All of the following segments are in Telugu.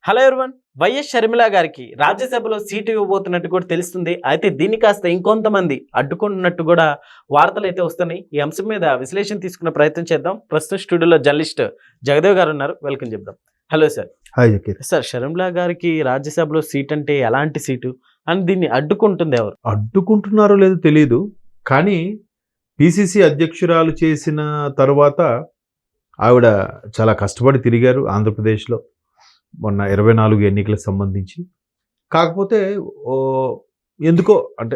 Hello everyone. వైఎస్ షర్మిల గారికి రాజ్యసభలో సీటు ఇవ్వబోతున్నట్టు కూడా తెలుస్తుంది. అయితే దీన్ని కాస్త ఇంకొంతమంది అడ్డుకుంటున్నట్టు కూడా వార్తలు అయితే వస్తున్నాయి. ఈ అంశం మీద విశ్లేషణ తీసుకునే ప్రయత్నం చేద్దాం. ప్రస్తుతం స్టూడియోలో జర్నలిస్ట్ జగదేవ్ గారు ఉన్నారు. వెల్కమ్ చెప్దాం. Hello sir. Hi Zakir. Sir, Sharmila గారికి రాజ్యసభలో సీట్ అంటే ఎలాంటి సీటు అని దీన్ని అడ్డుకుంటుంది ఎవరు? అడ్డుకుంటున్నారో లేదో తెలియదు, కానీ పిసిసి అధ్యక్షురాలు చేసిన తర్వాత ఆవిడ చాలా కష్టపడి తిరిగారు ఆంధ్రప్రదేశ్లో మొన్న 24 ఎన్నికలకు సంబంధించి. కాకపోతే ఎందుకో అంటే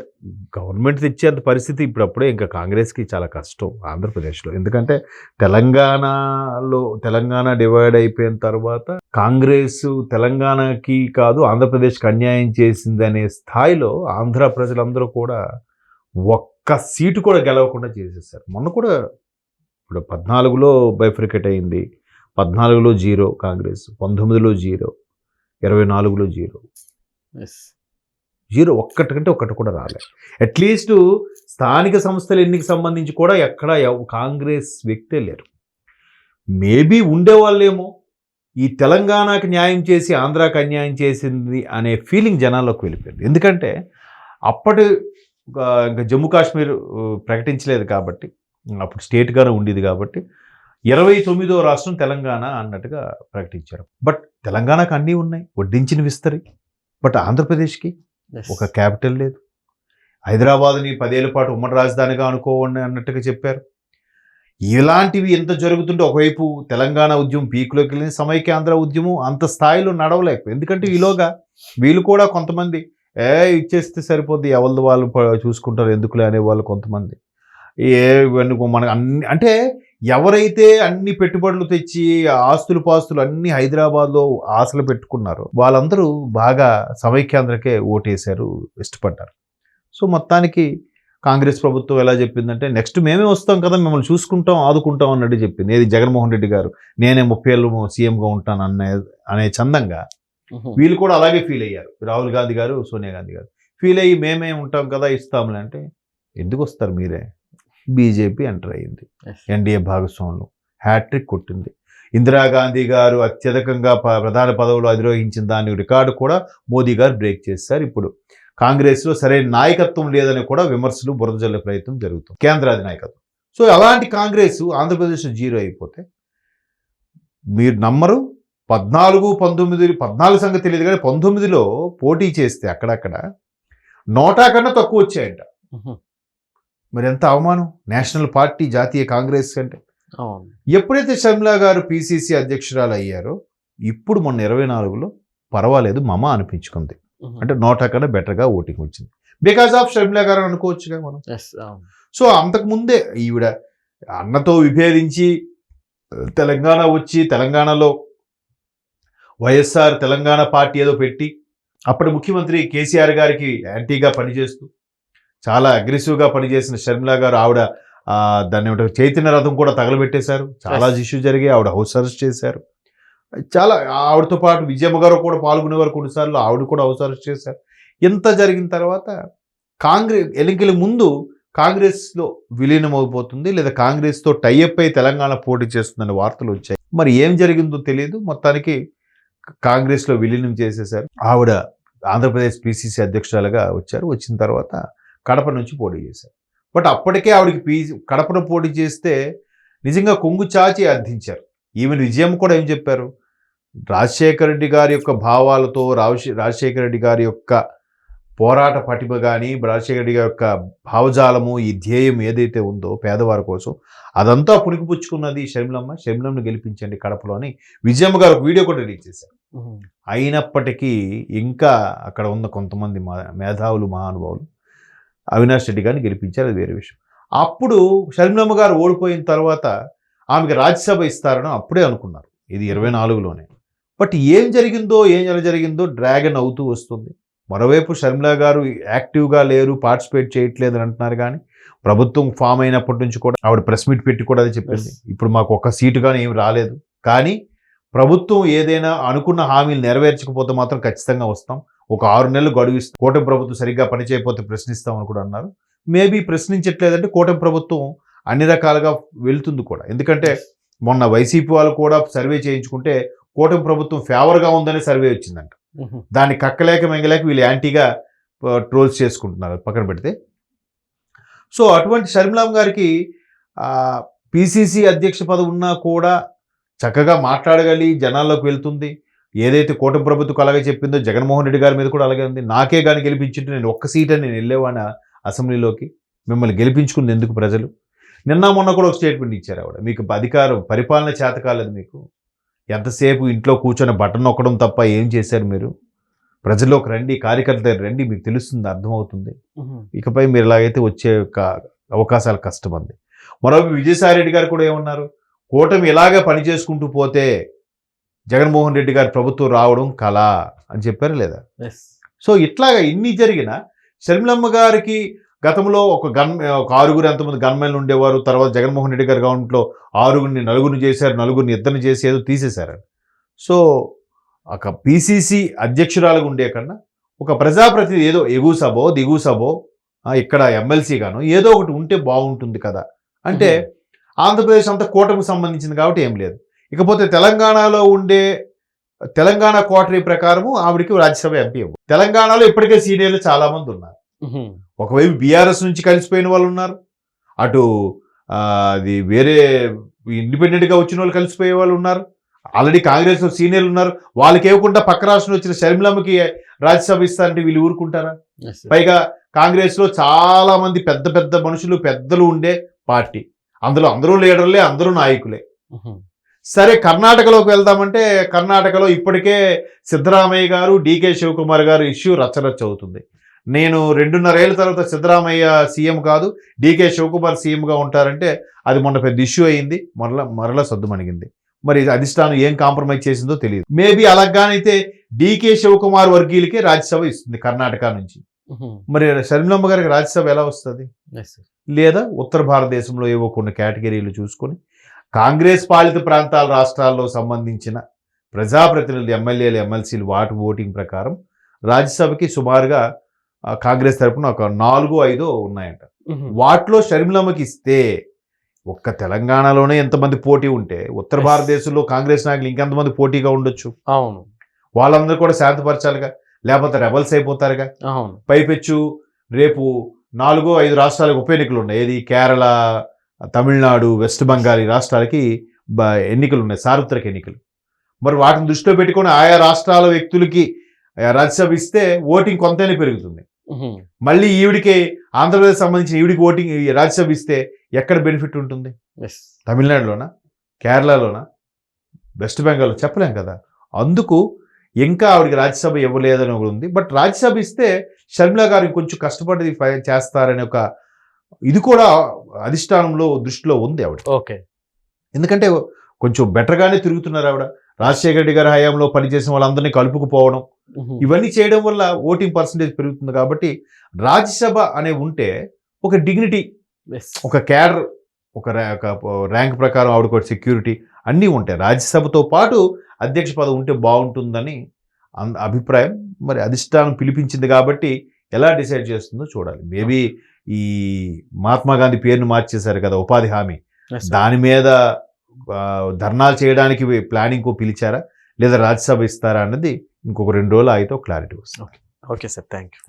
గవర్నమెంట్ తెచ్చేంత పరిస్థితి ఇప్పుడప్పుడే ఇంకా కాంగ్రెస్కి చాలా కష్టం ఆంధ్రప్రదేశ్లో. ఎందుకంటే తెలంగాణ డివైడ్ అయిపోయిన తర్వాత కాంగ్రెస్ తెలంగాణకి కాదు ఆంధ్రప్రదేశ్కి అన్యాయం చేసిందనే స్థాయిలో ఆంధ్ర ప్రజలందరూ కూడా ఒక్క సీటు కూడా గెలవకుండా చేసేసారు. మొన్న కూడా ఇప్పుడు 14లో బైఫ్రికేట్ అయింది. 14లో 0 కాంగ్రెస్, 19లో 0, 24లో 0 ఒక్కటికంటే ఒక్కటి కూడా రాలేదు. అట్లీస్ట్ స్థానిక సంస్థల ఎన్నిక సంబంధించి కూడా ఎక్కడ కాంగ్రెస్ వ్యక్తే లేరు. మేబీ ఉండేవాళ్ళేమో ఈ తెలంగాణకి న్యాయం చేసి ఆంధ్రాకి అన్యాయం చేసింది అనే ఫీలింగ్ జనాల్లోకి వెళ్ళిపోయింది. ఎందుకంటే అప్పటి ఇంకా జమ్మూ కాశ్మీర్ ప్రకటించలేదు కాబట్టి, అప్పుడు స్టేట్గానే ఉండేది కాబట్టి 29వ రాష్ట్రం తెలంగాణ అన్నట్టుగా ప్రకటించారు. బట్ తెలంగాణకు అన్నీ ఉన్నాయి, వడ్డించిన విస్తరి. బట్ ఆంధ్రప్రదేశ్కి ఒక క్యాపిటల్ లేదు. హైదరాబాద్ని 10 ఏళ్ల పాటు ఉమ్మడి రాజధానిగా అనుకోవండి అన్నట్టుగా చెప్పారు. ఇలాంటివి ఎంత జరుగుతుంటే ఒకవైపు తెలంగాణ ఉద్యమం పీక్లోకి వెళ్ళింది, సమైక్యాంధ్ర ఉద్యమం అంత స్థాయిలో నడవలేకపోయింది. ఎందుకంటే ఈలోగా వీళ్ళు కూడా కొంతమంది ఇచ్చేస్తే సరిపోద్ది, ఎవరిది వాళ్ళు చూసుకుంటారు ఎందుకులే అనేవాళ్ళు కొంతమంది. మనకు అన్ని అంటే ఎవరైతే అన్ని పెట్టుబడులు తెచ్చి పాస్తులు అన్ని హైదరాబాద్లో ఆశలు పెట్టుకున్నారో వాళ్ళందరూ బాగా సమైక్యాంధ్రకే ఓటేశారు, ఇష్టపడ్డారు. సో మొత్తానికి కాంగ్రెస్ ప్రభుత్వం ఎలా చెప్పిందంటే నెక్స్ట్ మేమే వస్తాం కదా, మిమ్మల్ని చూసుకుంటాం ఆదుకుంటాం అన్నట్టు చెప్పింది. ఏది జగన్మోహన్ రెడ్డి గారు నేనే 30 ఏళ్ళు సీఎంగా ఉంటాను అనే చందంగా వీళ్ళు కూడా అలాగే ఫీల్ అయ్యారు. రాహుల్ గాంధీ గారు, సోనియా గాంధీ గారు ఫీల్ అయ్యి మేమే ఉంటాం కదా ఇస్తాంలే అంటే, ఎందుకు వస్తారు మీరే? బీజేపీ ఎంటర్ అయ్యింది, ఎన్డీఏ భాగస్వాములు హ్యాట్రిక్ కొట్టింది. ఇందిరాగాంధీ గారు అత్యధికంగా ప్రధాన పదవులు అధిరోహించిన దాని రికార్డు కూడా మోదీ గారు బ్రేక్ చేశారు. ఇప్పుడు కాంగ్రెస్లో సరైన నాయకత్వం లేదని కూడా విమర్శలు బురద జల్లే ప్రయత్నం జరుగుతుంది, కేంద్రాది నాయకత్వం. సో అలాంటి కాంగ్రెస్ ఆంధ్రప్రదేశ్లో 0 అయిపోతే మీరు నమ్మరు. 14 సంగతి తెలియదు కానీ 19లో పోటీ చేస్తే అక్కడక్కడ 100 కన్నా తక్కువ వచ్చాయంట. మరి ఎంత అవమానం నేషనల్ పార్టీ, జాతీయ కాంగ్రెస్ అంటే. ఎప్పుడైతే షర్మిల గారు పిసిసి అధ్యక్షురాలు అయ్యారో ఇప్పుడు మొన్న 24లో పర్వాలేదు మమ అనిపించుకుంది. అంటే 100 కన్నా బెటర్గా ఓటింగ్ వచ్చింది బికాస్ ఆఫ్ షర్మిల గారు అనుకోవచ్చుగా మనం. సో అంతకుముందే ఈవిడ అన్నతో విభేదించి తెలంగాణ వచ్చి తెలంగాణలో వైఎస్ఆర్ తెలంగాణ పార్టీ ఏదో పెట్టి అప్పటి ముఖ్యమంత్రి కేసీఆర్ గారికి యాంటీగా పనిచేస్తూ చాలా అగ్రెసివ్గా పనిచేసిన షర్మిల గారు ఆవిడ దాన్ని చైతన్య రథం కూడా తగలబెట్టేశారు. చాలా ఇష్యూ జరిగాయి, ఆవిడ హౌస్ అరెస్ట్ చేశారు. చాలా ఆవిడతో పాటు విజయమ్మ గారు కూడా పాల్గొనేవారు కొన్నిసార్లు, ఆవిడ కూడా హౌస్ అరెస్ట్ చేశారు. ఇంత జరిగిన తర్వాత కాంగ్రెస్ ఎన్నికల ముందు కాంగ్రెస్లో విలీనం అయిపోతుంది లేదా కాంగ్రెస్తో టైఅప్ అయి తెలంగాణ పోటీ చేస్తుందనే వార్తలు వచ్చాయి. మరి ఏం జరిగిందో తెలియదు, మొత్తానికి కాంగ్రెస్లో విలీనం చేసేశారు. ఆవిడ ఆంధ్రప్రదేశ్ పిసిసి అధ్యక్షురాలుగా వచ్చారు. వచ్చిన తర్వాత కడప నుంచి పోటీ చేశారు. బట్ అప్పటికే ఆవిడకి కడపను పోటీ చేస్తే నిజంగా కొంగు చాచి అర్థించారు. ఈవెన్ విజయం కూడా ఏం చెప్పారు, రాజశేఖర రెడ్డి గారి యొక్క భావాలతో రాజశేఖర రెడ్డి గారి యొక్క పోరాట పటిమ కానీ రాజశేఖర రెడ్డి గారి యొక్క భావజాలము, ఈ ధ్యేయం ఏదైతే ఉందో పేదవారి కోసం అదంతా పుణికిపుచ్చుకున్నది షర్మిలమ్మను గెలిపించండి కడపలో అని విజయమ్మ గారు ఒక వీడియో కూడా రిలీజ్ చేశారు. అయినప్పటికీ ఇంకా అక్కడ ఉన్న కొంతమంది మేధావులు, మహానుభావులు అవినాష్ రెడ్డి గారిని గెలిపించారు, అది వేరే విషయం. అప్పుడు షర్మిలమ్మ గారు ఓడిపోయిన తర్వాత ఆమెకి రాజ్యసభ ఇస్తారని అప్పుడే అనుకున్నారు, ఇది 24లోనే. బట్ ఏం ఎలా జరిగిందో డ్రాగన్ అవుతూ వస్తుంది. మరోవైపు షర్మిల గారు యాక్టివ్గా లేరు, పార్టిసిపేట్ చేయట్లేదు అని అంటున్నారు. కానీ ప్రభుత్వం ఫామ్ అయినప్పటి నుంచి కూడా ఆవిడ ప్రెస్ మీట్ పెట్టి కూడా అది చెప్పింది, ఇప్పుడు మాకు ఒక్క సీటు కానీ ఏమి రాలేదు, కానీ ప్రభుత్వం ఏదైనా అనుకున్న హామీలు నెరవేర్చకపోతే మాత్రం ఖచ్చితంగా వస్తాం, ఒక 6 నెలలు గడువిస్తాం, కూటమి ప్రభుత్వం సరిగ్గా పనిచేయకపోతే ప్రశ్నిస్తామని కూడా అన్నారు. మేబీ ప్రశ్నించట్లేదంటే కూటమి ప్రభుత్వం అన్ని రకాలుగా వెళ్తుంది కూడా. ఎందుకంటే మొన్న వైసీపీ వాళ్ళు కూడా సర్వే చేయించుకుంటే కూటమి ప్రభుత్వం ఫేవర్గా ఉందనే సర్వే వచ్చిందంట. దాన్ని కక్కలేక మెంగలేక వీళ్ళు యాంటీగా ట్రోల్స్ చేసుకుంటున్నారు, పక్కన పెడితే. సో అటువంటి షర్మిలమ్మ గారికి పిసిసి అధ్యక్ష పదవి ఉన్నా కూడా చక్కగా మాట్లాడగలి జనాల్లోకి వెళ్తుంది. ఏదైతే కూటమి ప్రభుత్వం అలాగే చెప్పిందో జగన్మోహన్ రెడ్డి గారి మీద కూడా అలాగే ఉంది. నాకే కానీ గెలిపించుంటే నేను ఒక్క సీట్ అని నేను వెళ్ళేవాడిని అసెంబ్లీలోకి, మిమ్మల్ని గెలిపించుకుంది ఎందుకు ప్రజలు. నిన్న మొన్న కూడా ఒక స్టేట్మెంట్ ఇచ్చారు ఆవిడ, మీకు అధికారం పరిపాలన చేత కాలేదు, మీకు ఎంతసేపు ఇంట్లో కూర్చొని బటన్ నొక్కడం తప్ప ఏం చేశారు మీరు, ప్రజల్లోకి రండి, కార్యకర్తలు రండి, మీకు తెలుస్తుంది, అర్థమవుతుంది, ఇకపై మీరు ఇలాగైతే వచ్చే అవకాశాలు కష్టం అంది. మరోవైపు విజయసాయి రెడ్డి గారు కూడా ఏమన్నారు, కూటమి ఇలాగే పని చేసుకుంటూ పోతే జగన్మోహన్ రెడ్డి గారి ప్రభుత్వం రావడం కళ అని చెప్పారు లేదా. సో ఇట్లాగా ఇన్ని జరిగిన షర్మిలమ్మ గారికి గతంలో ఒక 6 ఎంతమంది గన్మెన్లు ఉండేవారు, తర్వాత జగన్మోహన్ రెడ్డి గారి గవర్నమెంట్లో 6 నలుగురిని చేశారు, 4 ఇద్దరిని చేసి ఏదో తీసేశారు. సో ఒక పిసిసి అధ్యక్షురాలుగా ఉండే కన్నా ఒక ప్రజాప్రతినిధి ఏదో ఎగువ సభో దిగువ సభో ఇక్కడ ఎమ్మెల్సీ గాను ఏదో ఒకటి ఉంటే బాగుంటుంది కదా. అంటే ఆంధ్రప్రదేశ్ అంతా కూటమికి సంబంధించింది కాబట్టి ఏం లేదు. ఇకపోతే తెలంగాణలో ఉండే తెలంగాణ కోటరీ ప్రకారము ఆవిడికి రాజ్యసభ ఎంపీ. తెలంగాణలో ఇప్పటికే సీనియర్లు చాలా మంది ఉన్నారు. ఒకవైపు బీఆర్ఎస్ నుంచి కలిసిపోయిన వాళ్ళు ఉన్నారు, అటు అది వేరే ఇండిపెండెంట్గా వచ్చిన వాళ్ళు కలిసిపోయే వాళ్ళు ఉన్నారు, ఆల్రెడీ కాంగ్రెస్లో సీనియర్లు ఉన్నారు. వాళ్ళకి ఇవ్వకుండా పక్క రాష్ట్రం వచ్చిన షర్మిలమ్మకి రాజ్యసభ ఇస్తారంటే వీళ్ళు ఊరుకుంటారా. పైగా కాంగ్రెస్లో చాలా మంది పెద్ద పెద్ద మనుషులు పెద్దలు ఉండే పార్టీ, అందులో అందరూ లీడర్లే, అందరూ నాయకులే. సరే కర్ణాటకలోకి వెళ్దామంటే కర్ణాటకలో ఇప్పటికే సిద్ధరామయ్య గారు, డికే శివకుమార్ గారు ఇష్యూ రచ్చరచ్చ అవుతుంది. నేను 2.5 ఏళ్ళ తర్వాత సిద్ధరామయ్య సీఎం కాదు డికే శివకుమార్ సీఎంగా ఉంటారంటే అది మొన్న పెద్ద ఇష్యూ అయింది, మరలా సద్దుమణిగింది. మరి అధిష్టానం ఏం కాంప్రమైజ్ చేసిందో తెలియదు. మేబీ అలాగానైతే డికే శివకుమార్ వర్గీయులకే రాజ్యసభ ఇస్తుంది కర్ణాటక నుంచి. మరి షర్మిలమ్మ గారికి రాజ్యసభ ఎలా వస్తుంది? లేదా ఉత్తర భారతదేశంలో ఏవో కొన్ని కేటగిరీలు చూసుకొని కాంగ్రెస్ పాలిత ప్రాంతాల రాష్ట్రాల్లో సంబంధించిన ప్రజాప్రతినిధులు, ఎమ్మెల్యేలు, ఎమ్మెల్సీలు వాటి ఓటింగ్ ప్రకారం రాజ్యసభకి సుమారుగా కాంగ్రెస్ తరఫున ఒక 4-5 ఉన్నాయంట. వాటిలో షర్మిలమ్మకి ఇస్తే ఒక్క తెలంగాణలోనే ఎంతమంది పోటీ ఉంటే ఉత్తర భారతదేశంలో కాంగ్రెస్ నాయకులు ఇంకెంతమంది పోటీగా ఉండొచ్చు. అవును, వాళ్ళందరూ కూడా శాంతపరచాలిగా, లేకపోతే రెబల్స్ అయిపోతారుగా. పైపెచ్చు రేపు 4-5 రాష్ట్రాలకు ఉప ఎన్నికలు ఉన్నాయి. ఏది కేరళ, తమిళనాడు, వెస్ట్ బెంగాల్ రాష్ట్రాలకి ఎన్నికలు ఉన్నాయి, సార్వత్రిక ఎన్నికలు. మరి వాటిని దృష్టిలో పెట్టుకొని ఆయా రాష్ట్రాల వ్యక్తులకి రాజ్యసభ ఇస్తే ఓటింగ్ కొంతైనా పెరుగుతుంది. మళ్ళీ ఈవిడికి ఆంధ్రప్రదేశ్ సంబంధించిన ఈవిడికి ఓటింగ్ రాజ్యసభ ఇస్తే ఎక్కడ బెనిఫిట్ ఉంటుంది? తమిళనాడులోనా, కేరళలోనా, వెస్ట్ బెంగాల్లో చెప్పలేం కదా. అందుకు ఇంకా ఆవిడికి రాజ్యసభ ఇవ్వలేదని ఉంది. బట్ రాజ్యసభ ఇస్తే షర్మిల గారు కొంచెం కష్టపడి చేస్తారనే ఒక ఇది కూడా అధిష్టానంలో దృష్టిలో ఉంది ఆవిడ. ఓకే, ఎందుకంటే కొంచెం బెటర్గానే తిరుగుతున్నారు ఆవిడ. రాజశేఖర రెడ్డి గారి హయాంలో పనిచేసిన వాళ్ళందరినీ కలుపుకుపోవడం, ఇవన్నీ చేయడం వల్ల ఓటింగ్ పర్సంటేజ్ పెరుగుతుంది. కాబట్టి రాజ్యసభ అనే ఉంటే ఒక డిగ్నిటీ, ఒక క్యాడర్, ఒక ర్యాంక్ ప్రకారం ఆవిడకు ఒక సెక్యూరిటీ అన్నీ ఉంటాయి. రాజ్యసభతో పాటు అధ్యక్ష పదవి ఉంటే బాగుంటుందని అభిప్రాయం. మరి అధిష్టానం పిలిపించింది కాబట్టి ఎలా డిసైడ్ చేస్తుందో చూడాలి. మేబీ ఈ మహాత్మా గాంధీ పేరును మార్చేశారు కదా, ఉపాధి హామీ, దాని మీద ధర్నాలు చేయడానికి ప్లానింగ్ పిలిచారా, లేదా రాజ్యసభ ఇస్తారా అన్నది ఇంకొక 2 రోజులు అయితే క్లారిటీ వస్తుంది. Okay sir, thank you.